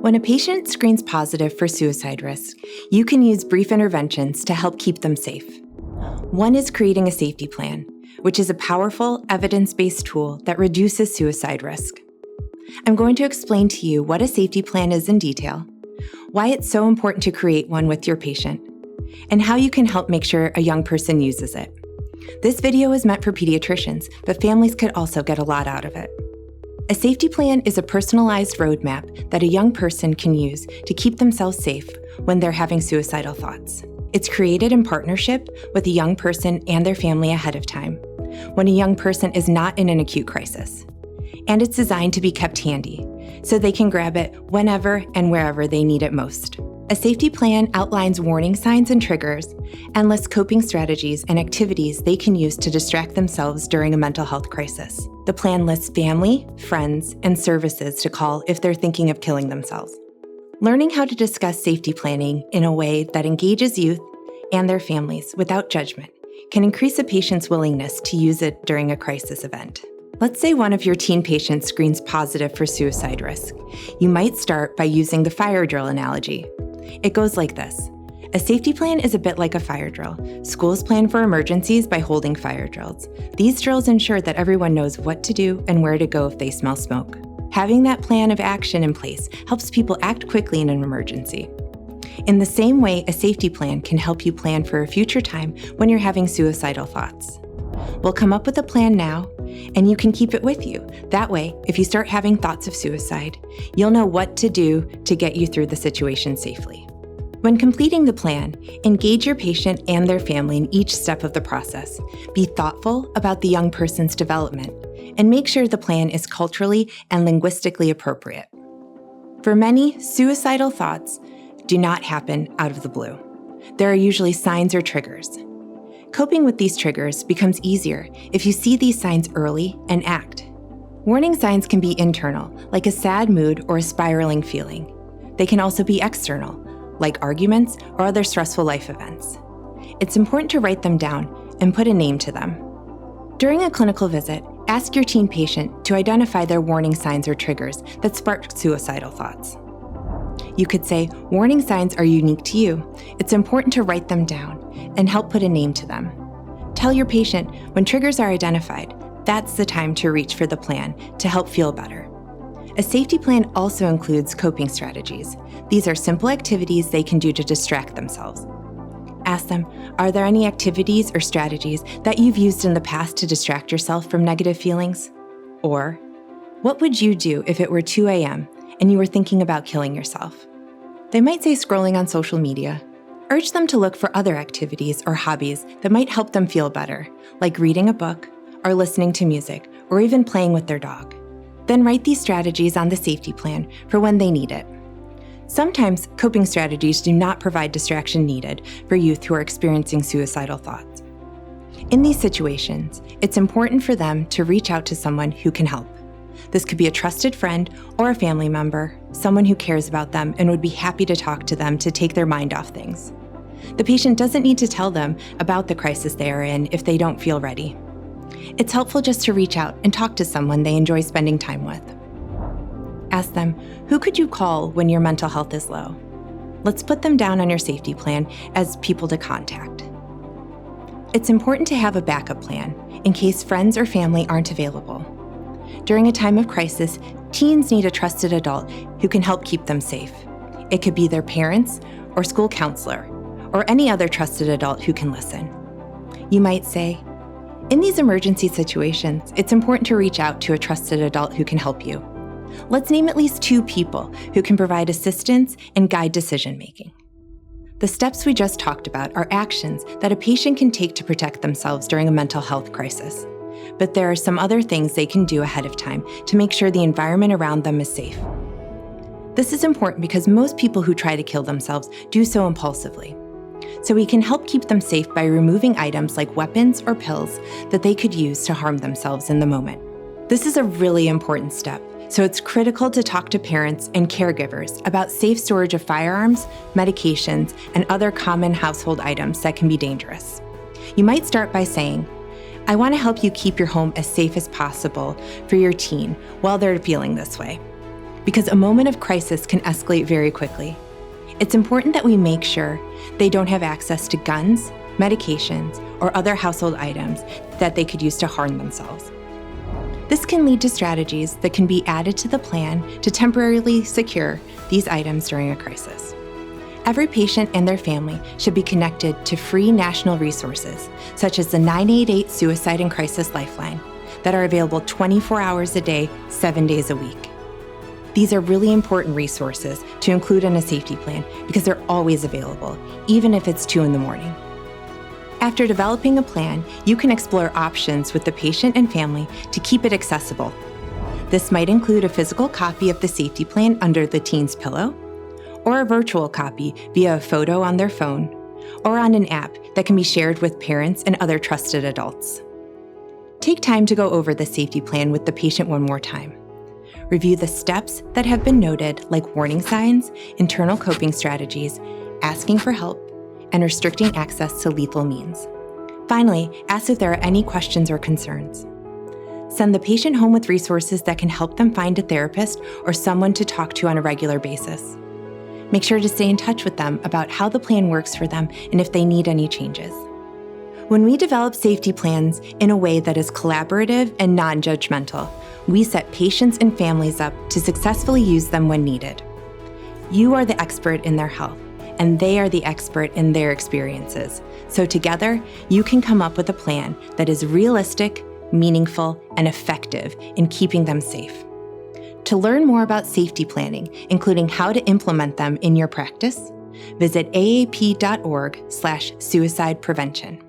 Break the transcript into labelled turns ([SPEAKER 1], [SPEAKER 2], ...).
[SPEAKER 1] When a patient screens positive for suicide risk, you can use brief interventions to help keep them safe. One is creating a safety plan, which is a powerful, evidence-based tool that reduces suicide risk. I'm going to explain to you what a safety plan is in detail, why it's so important to create one with your patient, and how you can help make sure a young person uses it. This video is meant for pediatricians, but families could also get a lot out of it. A safety plan is a personalized roadmap that a young person can use to keep themselves safe when they're having suicidal thoughts. It's created in partnership with a young person and their family ahead of time, when a young person is not in an acute crisis. And it's designed to be kept handy, so they can grab it whenever and wherever they need it most. A safety plan outlines warning signs and triggers and lists coping strategies and activities they can use to distract themselves during a mental health crisis. The plan lists family, friends, and services to call if they're thinking of killing themselves. Learning how to discuss safety planning in a way that engages youth and their families without judgment can increase a patient's willingness to use it during a crisis event. Let's say one of your teen patients screens positive for suicide risk. You might start by using the fire drill analogy. It goes like this. A safety plan is a bit like a fire drill. Schools plan for emergencies by holding fire drills. These drills ensure that everyone knows what to do and where to go if they smell smoke. Having that plan of action in place helps people act quickly in an emergency. In the same way, a safety plan can help you plan for a future time when you're having suicidal thoughts. We'll come up with a plan now, and you can keep it with you. That way, if you start having thoughts of suicide, you'll know what to do to get you through the situation safely. When completing the plan, engage your patient and their family in each step of the process. Be thoughtful about the young person's development, and make sure the plan is culturally and linguistically appropriate. For many, suicidal thoughts do not happen out of the blue. There are usually signs or triggers. Coping with these triggers becomes easier if you see these signs early and act. Warning signs can be internal, like a sad mood or a spiraling feeling. They can also be external, like arguments or other stressful life events. It's important to write them down and put a name to them. During a clinical visit, ask your teen patient to identify their warning signs or triggers that spark suicidal thoughts. You could say, warning signs are unique to you. It's important to write them down and help put a name to them. Tell your patient when triggers are identified, that's the time to reach for the plan to help feel better. A safety plan also includes coping strategies. These are simple activities they can do to distract themselves. Ask them, are there any activities or strategies that you've used in the past to distract yourself from negative feelings? Or, what would you do if it were 2 a.m. and you were thinking about killing yourself? They might say scrolling on social media. Urge them to look for other activities or hobbies that might help them feel better, like reading a book, or listening to music, or even playing with their dog. Then write these strategies on the safety plan for when they need it. Sometimes coping strategies do not provide distraction needed for youth who are experiencing suicidal thoughts. In these situations, it's important for them to reach out to someone who can help. This could be a trusted friend or a family member, someone who cares about them and would be happy to talk to them to take their mind off things. The patient doesn't need to tell them about the crisis they are in if they don't feel ready. It's helpful just to reach out and talk to someone they enjoy spending time with. Ask them, who could you call when your mental health is low? Let's put them down on your safety plan as people to contact. It's important to have a backup plan in case friends or family aren't available. During a time of crisis, teens need a trusted adult who can help keep them safe. It could be their parents or school counselor, or any other trusted adult who can listen. You might say, in these emergency situations, it's important to reach out to a trusted adult who can help you. Let's name at least 2 people who can provide assistance and guide decision-making. The steps we just talked about are actions that a patient can take to protect themselves during a mental health crisis. But there are some other things they can do ahead of time to make sure the environment around them is safe. This is important because most people who try to kill themselves do so impulsively. So we can help keep them safe by removing items like weapons or pills that they could use to harm themselves in the moment. This is a really important step, so it's critical to talk to parents and caregivers about safe storage of firearms, medications, and other common household items that can be dangerous. You might start by saying, I want to help you keep your home as safe as possible for your teen while they're feeling this way. because a moment of crisis can escalate very quickly. It's important that we make sure they don't have access to guns, medications, or other household items that they could use to harm themselves. This can lead to strategies that can be added to the plan to temporarily secure these items during a crisis. Every patient and their family should be connected to free national resources, such as the 988 Suicide and Crisis Lifeline, that are available 24 hours a day, 7 days a week. These are really important resources to include in a safety plan because they're always available, even if it's 2 a.m. After developing a plan, you can explore options with the patient and family to keep it accessible. This might include a physical copy of the safety plan under the teen's pillow, or a virtual copy via a photo on their phone, or on an app that can be shared with parents and other trusted adults. Take time to go over the safety plan with the patient one more time. Review the steps that have been noted, like warning signs, internal coping strategies, asking for help, and restricting access to lethal means. Finally, ask if there are any questions or concerns. Send the patient home with resources that can help them find a therapist or someone to talk to on a regular basis. Make sure to stay in touch with them about how the plan works for them and if they need any changes. When we develop safety plans in a way that is collaborative and non-judgmental, we set patients and families up to successfully use them when needed. You are the expert in their health, and they are the expert in their experiences. So together, you can come up with a plan that is realistic, meaningful, and effective in keeping them safe. To learn more about safety planning, including how to implement them in your practice, visit aap.org/suicide prevention.